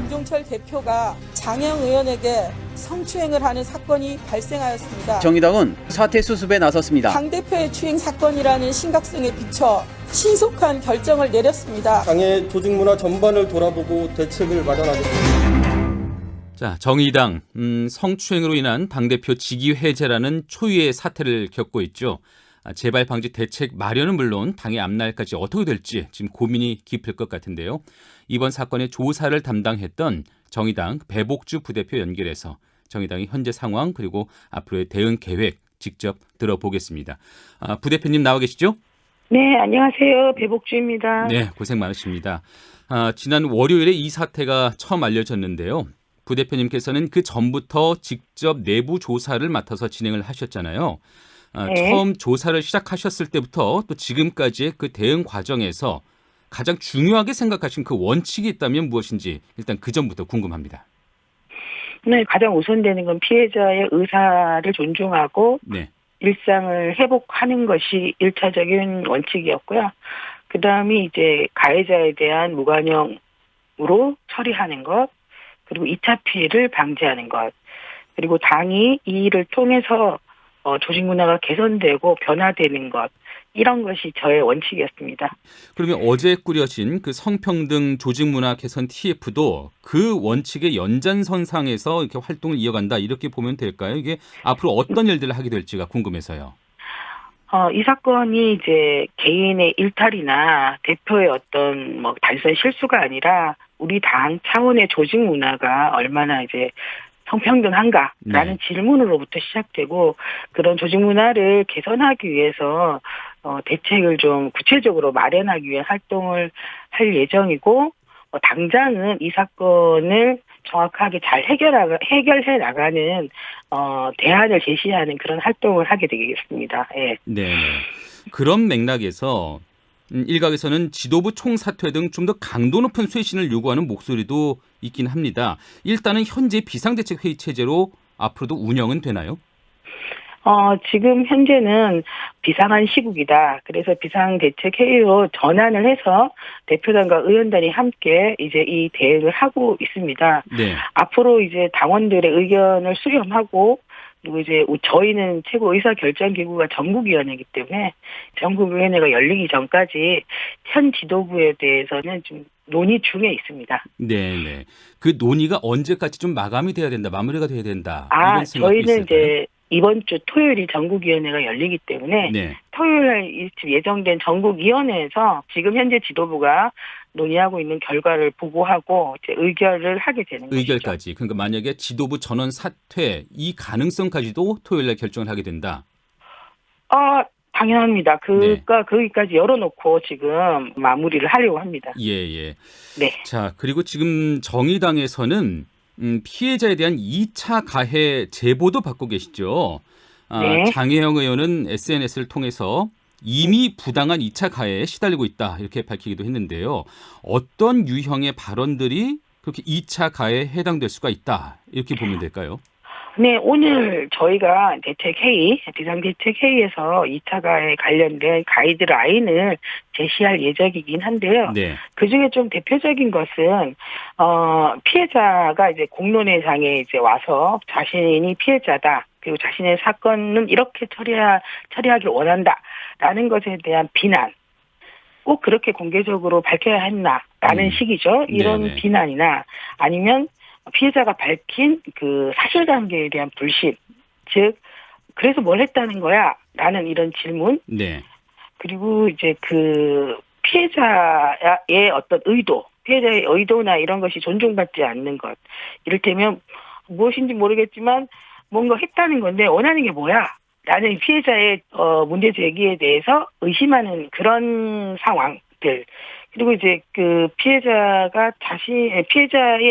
김종철 대표가 장영 의원에게 성추행을 하는 사건이 발생하였습니다. 정의당은 사퇴 수습에 나섰습니다. 당 대표의 추행 사건이라는 심각성에 비춰 신속한 결정을 내렸습니다. 당의 조직 문화 전반을 돌아보고 대책을 마련하겠습니다. 자, 정의당 성추행으로 인한 당대표 직위 해제라는 초유의 사태를 겪고 있죠. 재발 방지 대책 마련은 물론 당의 앞날까지 어떻게 될지 지금 고민이 깊을 것 같은데요. 이번 사건의 조사를 담당했던 정의당 배복주 부대표 연결해서 정의당의 현재 상황 그리고 앞으로의 대응 계획 직접 들어보겠습니다. 부대표님 나와 계시죠? 네, 안녕하세요. 배복주입니다. 네, 고생 많으십니다. 지난 월요일에 이 사태가 처음 알려졌는데요. 부대표님께서는 그 전부터 직접 내부 조사를 맡아서 진행을 하셨잖아요. 네. 처음 조사를 시작하셨을 때부터 또 지금까지의 그 대응 과정에서 가장 중요하게 생각하신 그 원칙이 있다면 무엇인지 일단 그 점부터 궁금합니다. 네, 가장 우선되는 건 피해자의 의사를 존중하고 네. 일상을 회복하는 것이 1차적인 원칙이었고요. 그 다음이 이제 가해자에 대한 무관용으로 처리하는 것, 그리고 2차 피해를 방지하는 것, 그리고 당이 이 일을 통해서 조직 문화가 개선되고 변화되는 것, 이런 것이 저의 원칙이었습니다. 그러면 어제 꾸려진 그 성평등 조직문화 개선 TF도 그 원칙의 연장선상에서 이렇게 활동을 이어간다 이렇게 보면 될까요? 이게 앞으로 어떤 일들을 하게 될지가 궁금해서요. 이 사건이 이제 개인의 일탈이나 대표의 어떤 단순 실수가 아니라 우리 당 차원의 조직 문화가 얼마나 이제 성평등한가라는 질문으로부터 시작되고 그런 조직 문화를 개선하기 위해서 대책을 좀 구체적으로 마련하기 위한 활동을 할 예정이고 당장은 이 사건을 정확하게 잘 해결해 나가는 대안을 제시하는 그런 활동을 하게 되겠습니다. 예. 네. 그런 맥락에서 일각에서는 지도부 총사퇴 등 좀 더 강도 높은 쇄신을 요구하는 목소리도 있긴 합니다. 일단은 현재 비상대책회의 체제로 앞으로도 운영은 되나요? 지금 현재는 비상한 시국이다. 그래서 비상대책회의로 전환을 해서 대표단과 의원단이 함께 이제 이 대응을 하고 있습니다. 네. 앞으로 이제 당원들의 의견을 수렴하고 그리고 이제 저희는 최고 의사결정기구가 전국위원회이기 때문에 전국위원회가 열리기 전까지 현 지도부에 대해서는 좀 논의 중에 있습니다. 네. 그 논의가 언제까지 좀 마감이 돼야 된다, 마무리가 돼야 된다. 이런 생각도 저희는 있을까요? 이제 이번 주 토요일이 전국위원회가 열리기 때문에 네. 토요일 예정된 전국위원회에서 지금 현재 지도부가 논의하고 있는 결과를 보고하고 이제 의결을 하게 되는 것이죠. 의결까지. 그러니까 만약에 지도부 전원 사퇴 이 가능성까지도 토요일 날 결정을 하게 된다. 당연합니다. 거기까지 열어놓고 지금 마무리를 하려고 합니다. 예. 네. 자, 그리고 지금 정의당에서는 피해자에 대한 2차 가해 제보도 받고 계시죠. 네. 장혜영 의원은 SNS를 통해서 이미 부당한 2차 가해에 시달리고 있다 이렇게 밝히기도 했는데요. 어떤 유형의 발언들이 그렇게 2차 가해에 해당될 수가 있다 이렇게 보면 될까요? 네, 오늘 저희가 비상대책회의에서 2차 가해 관련된 가이드라인을 제시할 예정이긴 한데요. 네. 그중에 좀 대표적인 것은 피해자가 이제 공론회장에 이제 와서 자신이 피해자다. 그리고 자신의 사건은 이렇게 처리하길 원한다라는 것에 대한 비난. 꼭 그렇게 공개적으로 밝혀야 했나라는 식이죠. 이런 네네. 비난이나 아니면 피해자가 밝힌 그 사실관계에 대한 불신, 즉 그래서 뭘 했다는 거야라는 이런 질문. 네. 그리고 이제 그 피해자의 어떤 피해자의 의도나 이런 것이 존중받지 않는 것. 이를테면 무엇인지 모르겠지만 뭔가 했다는 건데 원하는 게 뭐야? 라는 피해자의 문제 제기에 대해서 의심하는 그런 상황들. 그리고 이제 그 피해자의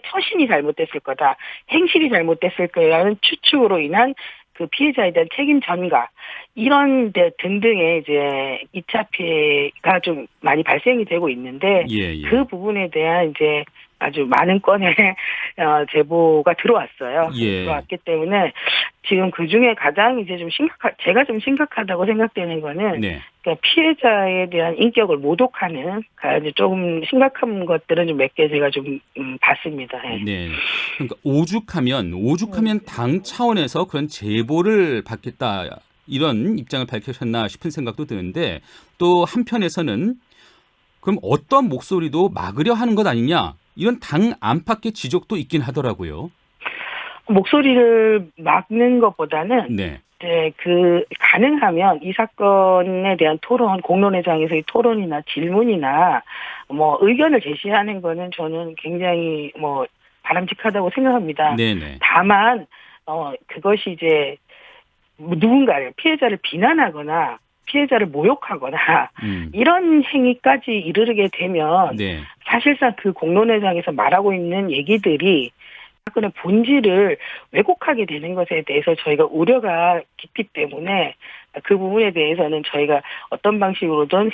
처신이 잘못됐을 거다, 행실이 잘못됐을 거라는 추측으로 인한 그 피해자에 대한 책임 전가 이런 데 등등의 이제 2차 피해가 좀 많이 발생이 되고 있는데 그 부분에 대한 이제 아주 많은 건의 제보가 들어왔어요. 예. 들어왔기 때문에 지금 그 중에 가장 이제 제가 좀 심각하다고 생각되는 거는 네. 그러니까 피해자에 대한 인격을 모독하는 이제 조금 심각한 것들은 좀 몇 개 제가 좀 봤습니다. 예. 네. 그러니까 오죽하면 당 차원에서 그런 제보를 받겠다 이런 입장을 밝히셨나 싶은 생각도 드는데 또 한편에서는 그럼 어떤 목소리도 막으려 하는 것 아니냐 이런 당 안팎의 지적도 있긴 하더라고요. 목소리를 막는 것보다는 네. 이제 가능하면 이 사건에 대한 토론, 공론회장에서의 토론이나 질문이나 뭐 의견을 제시하는 거는 저는 굉장히 뭐 바람직하다고 생각합니다. 네네. 다만 그것이 이제 누군가를 피해자를 비난하거나 피해자를 모욕하거나 이런 행위까지 이르게 되면 네. 사실상 그 공론회장에서 말하고 있는 얘기들이 사건의 본질을 왜곡하게 되는 것에 대해서 저희가 우려가 깊기 때문에 그 부분에 대해서는 저희가 어떤 방식으로든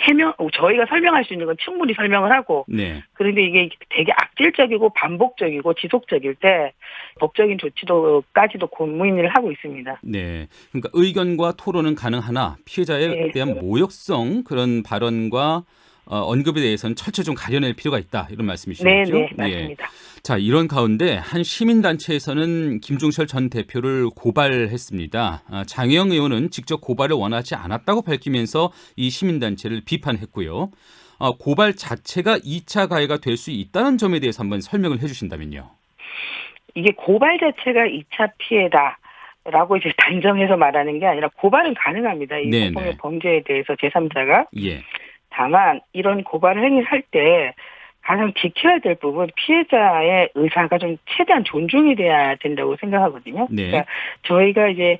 저희가 설명할 수 있는 건 충분히 설명을 하고 네. 그런데 이게 되게 악질적이고 반복적이고 지속적일 때 법적인 조치도까지도 고민을 하고 있습니다. 네. 그러니까 의견과 토론은 가능하나 피해자에 네. 대한 모욕성 그런 발언과 언급에 대해서는 철저히 좀 가려낼 필요가 있다 이런 말씀이시죠? 네, 맞습니다. 자, 이런 가운데 한 시민단체에서는 김종철 전 대표를 고발했습니다. 장혜영 의원은 직접 고발을 원하지 않았다고 밝히면서 이 시민단체를 비판했고요. 고발 자체가 2차 가해가 될 수 있다는 점에 대해서 한번 설명을 해주신다면요. 이게 고발 자체가 2차 피해다라고 이제 단정해서 말하는 게 아니라 고발은 가능합니다. 이 성폭력 범죄에 대해서 제3자가. 예. 다만 이런 고발 행위를 할 때 가장 지켜야 될 부분 피해자의 의사가 좀 최대한 존중이 돼야 된다고 생각하거든요. 네. 그러니까 저희가 이제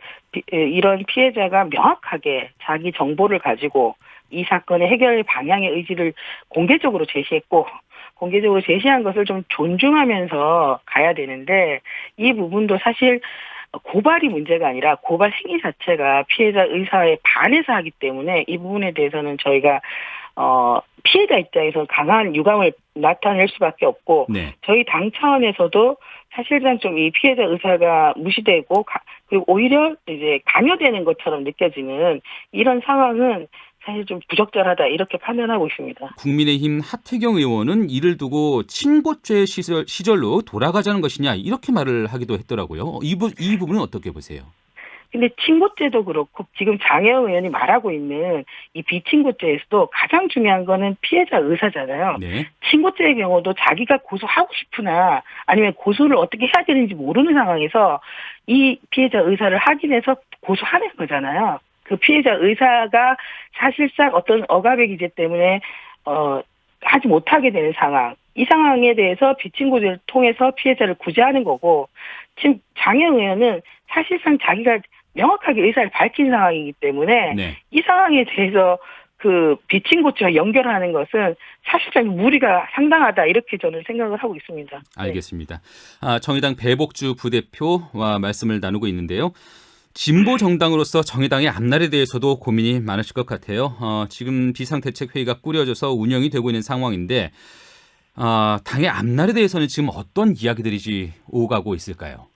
이런 피해자가 명확하게 자기 정보를 가지고 이 사건의 해결 방향의 의지를 공개적으로 제시했고 공개적으로 제시한 것을 좀 존중하면서 가야 되는데 이 부분도 사실 고발이 문제가 아니라 고발 행위 자체가 피해자 의사에 반해서 하기 때문에 이 부분에 대해서는 저희가 피해자 입장에서 강한 유감을 나타낼 수밖에 없고 네. 저희 당 차원에서도 사실상 좀 이 피해자 의사가 무시되고 그리고 오히려 이제 강요되는 것처럼 느껴지는 이런 상황은 사실 좀 부적절하다 이렇게 판단하고 있습니다. 국민의힘 하태경 의원은 이를 두고 친고죄 시절로 돌아가자는 것이냐 이렇게 말을 하기도 했더라고요. 이 부분은 어떻게 보세요? 근데 친고죄도 그렇고 지금 장혜영 의원이 말하고 있는 이 비친고죄에서도 가장 중요한 거는 피해자 의사잖아요. 네. 친고죄의 경우도 자기가 고소하고 싶으나 아니면 고소를 어떻게 해야 되는지 모르는 상황에서 이 피해자 의사를 확인해서 고소하는 거잖아요. 그 피해자 의사가 사실상 어떤 억압의 기제 때문에 하지 못하게 되는 상황. 이 상황에 대해서 비친고죄를 통해서 피해자를 구제하는 거고 지금 장혜영 의원은 사실상 자기가 명확하게 의사를 밝힌 상황이기 때문에 네. 이 상황에 대해서 그 비친고죄와 연결하는 것은 사실상 무리가 상당하다 이렇게 저는 생각을 하고 있습니다. 알겠습니다. 정의당 배복주 부대표와 말씀을 나누고 있는데요. 진보 정당으로서 정의당의 앞날에 대해서도 고민이 많으실 것 같아요. 지금 비상대책회의가 꾸려져서 운영이 되고 있는 상황인데 당의 앞날에 대해서는 지금 어떤 이야기들이 오가고 있을까요?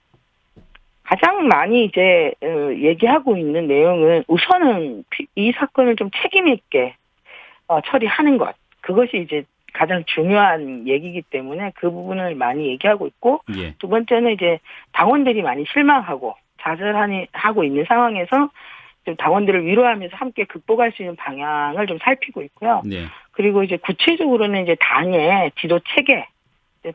가장 많이 이제 얘기하고 있는 내용은 우선은 이 사건을 좀 책임 있게 처리하는 것. 그것이 이제 가장 중요한 얘기이기 때문에 그 부분을 많이 얘기하고 있고 예. 두 번째는 이제 당원들이 많이 실망하고 좌절하고 있는 상황에서 좀 당원들을 위로하면서 함께 극복할 수 있는 방향을 좀 살피고 있고요. 네. 그리고 이제 구체적으로는 이제 당의 지도 체계,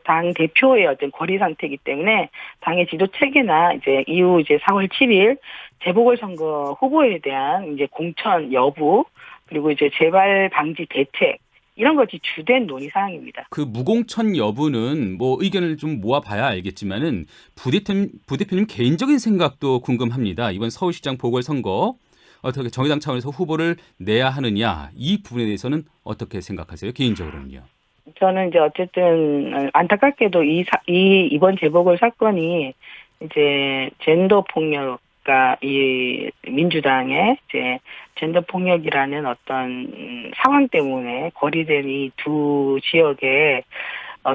당 대표의 어떤 거리 상태이기 때문에 당의 지도 체계나 이제 이후 이제 4월 7일 재보궐선거 후보에 대한 이제 공천 여부 그리고 이제 재발 방지 대책 이런 것이 주된 논의 사항입니다. 그 무공천 여부는 뭐 의견을 좀 모아봐야 알겠지만은 부대표님 개인적인 생각도 궁금합니다. 이번 서울시장 보궐선거 어떻게 정의당 차원에서 후보를 내야 하느냐 이 부분에 대해서는 어떻게 생각하세요? 개인적으로는요. 저는 이제 어쨌든 안타깝게도 이번 재보궐 사건이 이제 젠더 폭력과 이 민주당의 이제 젠더 폭력이라는 어떤 상황 때문에 거리된 이 두 지역의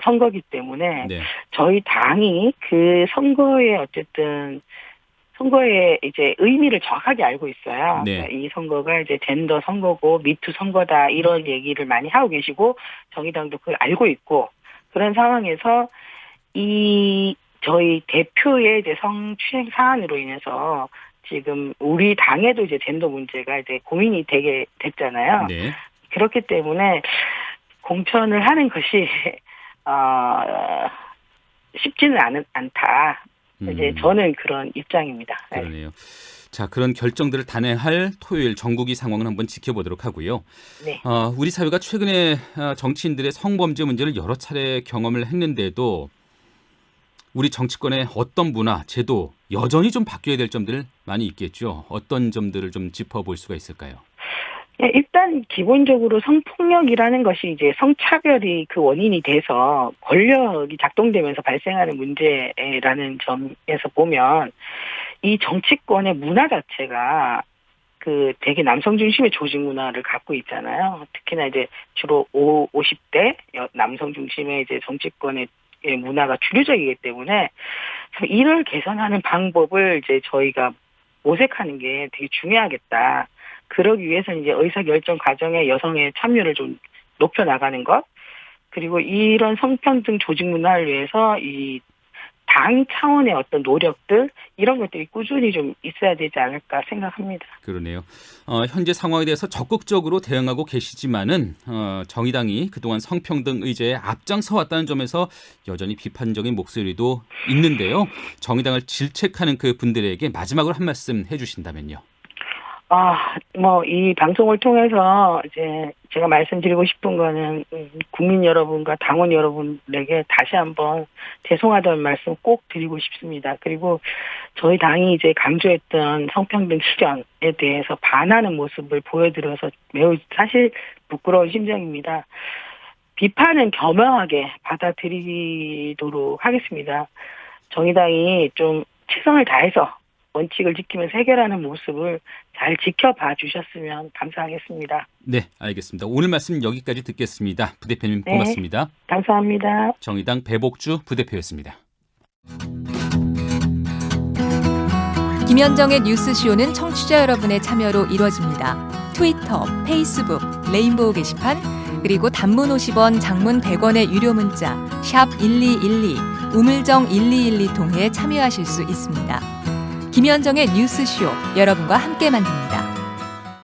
선거기 때문에 네. 저희 당이 그 선거에 어쨌든 선거의 이제 의미를 정확하게 알고 있어요. 네. 그러니까 이 선거가 이제 젠더 선거고 미투 선거다 이런 얘기를 많이 하고 계시고 정의당도 그걸 알고 있고 그런 상황에서 이 저희 대표의 이제 성추행 사안으로 인해서 지금 우리 당에도 이제 젠더 문제가 이제 고민이 되게 됐잖아요. 네. 그렇기 때문에 공천을 하는 것이 쉽지는 않다. 이제 저는 그런 입장입니다. 그러네요. 자, 그런 결정들을 단행할 토요일 전국이 상황을 한번 지켜보도록 하고요. 네. 우리 사회가 최근에 정치인들의 성범죄 문제를 여러 차례 경험을 했는데도 우리 정치권의 어떤 문화, 제도 여전히 좀 바뀌어야 될 점들 많이 있겠죠. 어떤 점들을 좀 짚어볼 수가 있을까요? 네, 일단 기본적으로 성폭력이라는 것이 이제 성차별이 그 원인이 돼서 권력이 작동되면서 발생하는 문제라는 점에서 보면 이 정치권의 문화 자체가 그 되게 남성 중심의 조직 문화를 갖고 있잖아요. 특히나 이제 주로 50대 남성 중심의 이제 정치권의 문화가 주류적이기 때문에 이를 개선하는 방법을 이제 저희가 모색하는 게 되게 중요하겠다. 그러기 위해서는 이제 의사결정 과정에 여성의 참여를 좀 높여나가는 것, 그리고 이런 성평등 조직 문화를 위해서 이 당 차원의 어떤 노력들, 이런 것들이 꾸준히 좀 있어야 되지 않을까 생각합니다. 그러네요. 현재 상황에 대해서 적극적으로 대응하고 계시지만은 정의당이 그동안 성평등 의제에 앞장서 왔다는 점에서 여전히 비판적인 목소리도 있는데요. 정의당을 질책하는 그 분들에게 마지막으로 한 말씀 해주신다면요. 이 방송을 통해서 이제 제가 말씀드리고 싶은 거는 국민 여러분과 당원 여러분에게 다시 한번 죄송하다는 말씀 꼭 드리고 싶습니다. 그리고 저희 당이 이제 강조했던 성평등 실현에 대해서 반하는 모습을 보여드려서 매우 사실 부끄러운 심정입니다. 비판은 겸허하게 받아들이도록 하겠습니다. 정의당이 좀 최선을 다해서 원칙을 지키면서 해결하는 모습을 잘 지켜봐 주셨으면 감사하겠습니다. 네, 알겠습니다. 오늘 말씀 여기까지 듣겠습니다. 부대표님 고맙습니다. 감사합니다. 정의당 배복주 부대표였습니다. 김현정의 뉴스쇼는 청취자 여러분의 참여로 이루어집니다. 트위터, 페이스북, 레인보우 게시판, 그리고 단문 50원, 장문 100원의 유료 문자 샵 1212, 우물정 1212 통해 참여하실 수 있습니다. 김현정의 뉴스쇼, 여러분과 함께 만듭니다.